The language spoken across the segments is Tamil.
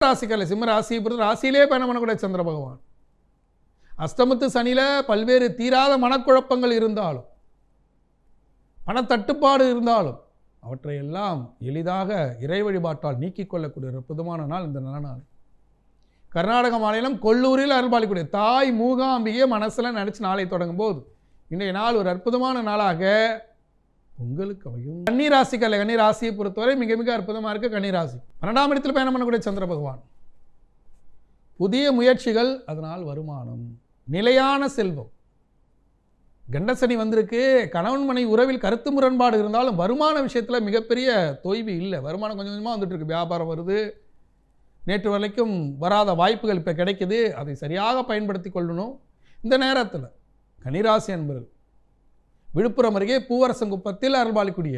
ராசிக்கல்ல சிம்ம ராசியை பொறுத்து ராசியிலே பயணம் பண்ணக்கூடிய சந்திர பகவான். அஷ்டமத்து சனியில பல்வேறு தீராத மனக்குழப்பங்கள் இருந்தாலும், பணத்தட்டுப்பாடு இருந்தாலும், அவற்றையெல்லாம் எளிதாக இறை வழிபாட்டால் நீக்கிக் கொள்ளக்கூடிய ஒரு அற்புதமான நாள் இந்த நல்ல நாள். கர்நாடக மாநிலம் கொல்லூரில் அருள்பாலிக்கூடிய தாய் மூகாம்பிகையை மனசுல நினைச்சு நாளை தொடங்கும் போது இன்றைய நாள் ஒரு அற்புதமான நாளாக உங்களுக்கு அமையும். கன்னிராசிக்கல்ல கன்னிராசியை பொறுத்தவரை மிக மிக அற்புதமாக இருக்கு. கன்னிராசி 12ஆம் இடத்தில் பயணம் பண்ணக்கூடிய சந்திர பகவான். புதிய முயற்சிகள், அதனால் வருமானம், நிலையான செல்வம். கண்டசனி வந்திருக்கு. கணவன் மனை உறவில் கருத்து முரண்பாடு இருந்தாலும் வருமான விஷயத்தில் மிகப்பெரிய தொய்வு இல்லை. வருமானம் கொஞ்சம் கொஞ்சமாக வந்துட்டு இருக்கு. வியாபாரம் வருது. நேற்று வரைக்கும் வராத வாய்ப்புகள் இப்போ கிடைக்குது. அதை சரியாக பயன்படுத்தி கொள்ளணும். இந்த நேரத்தில் கன்னிராசி என்பது விழுப்புரம் அருகே பூவரசங்குப்பத்தில் அருள்பாலிக்கூடிய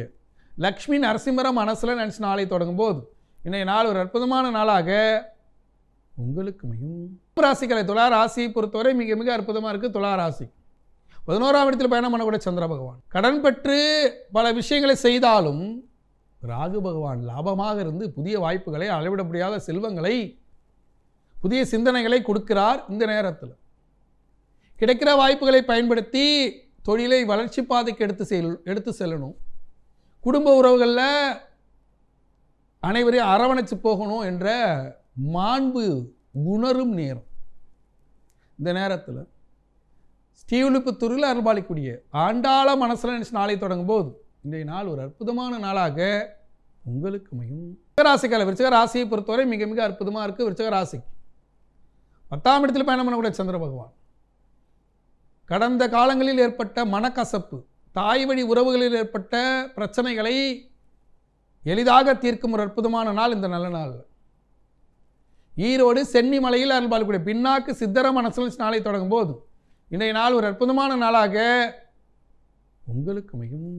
லக்ஷ்மி நரசிம்மரம் மனசில் நினச்சி நாளை தொடங்கும் போது இன்றைய நாள் ஒரு அற்புதமான நாளாக உங்களுக்கு மிகும். ராசிகளை துலா ராசியை பொறுத்தவரை மிக மிக அற்புதமாக இருக்குது. துலா ராசி 11ஆம் இடத்தில் பயணம் பண்ணக்கூடிய சந்திர பகவான். கடன் பெற்று பல விஷயங்களை செய்தாலும் ராகு பகவான் லாபமாக இருந்து புதிய வாய்ப்புகளை, அளவிட முடியாத செல்வங்களை, புதிய சிந்தனைகளை கொடுக்கிறார். இந்த நேரத்தில் கிடைக்கிற வாய்ப்புகளை பயன்படுத்தி தொழிலை வளர்ச்சி பாதைக்கு எடுத்து செல்லணும். குடும்ப உறவுகளில் அனைவரையும் அரவணைச்சு போகணும் என்ற மாண்பு உணரும் நேரம். இந்த நேரத்தில் ஸ்ரீவில்லிபுத்தூரில் அருள்பாலிக்கூடிய ஆண்டாள மனசில் நினைச்சு நாளை தொடங்கும் போது இன்றைய நாள் ஒரு அற்புதமான நாளாக உங்களுக்கு அமையும். விருச்சிக விருச்சிக ராசியை பொறுத்தவரை மிக மிக அற்புதமாக இருக்குது. விருச்சிக ராசிக்கு 10ஆம் இடத்தில் பயணம் பண்ணக்கூடிய சந்திர பகவான். கடந்த காலங்களில் ஏற்பட்ட மனக்கசப்பு, தாய் வழி உறவுகளில் ஏற்பட்ட பிரச்சனைகளை எளிதாக தீர்க்கும் ஒரு அற்புதமான நாள் இந்த நல்ல நாள். ஈரோடு சென்னி மலையில் அருள்பாலிக்கூடிய பின்னாக்கு சித்தர மனசில் நாளை தொடங்கும் போது இன்றைய நாள் ஒரு அற்புதமான நாளாக உங்களுக்கு அமையும்.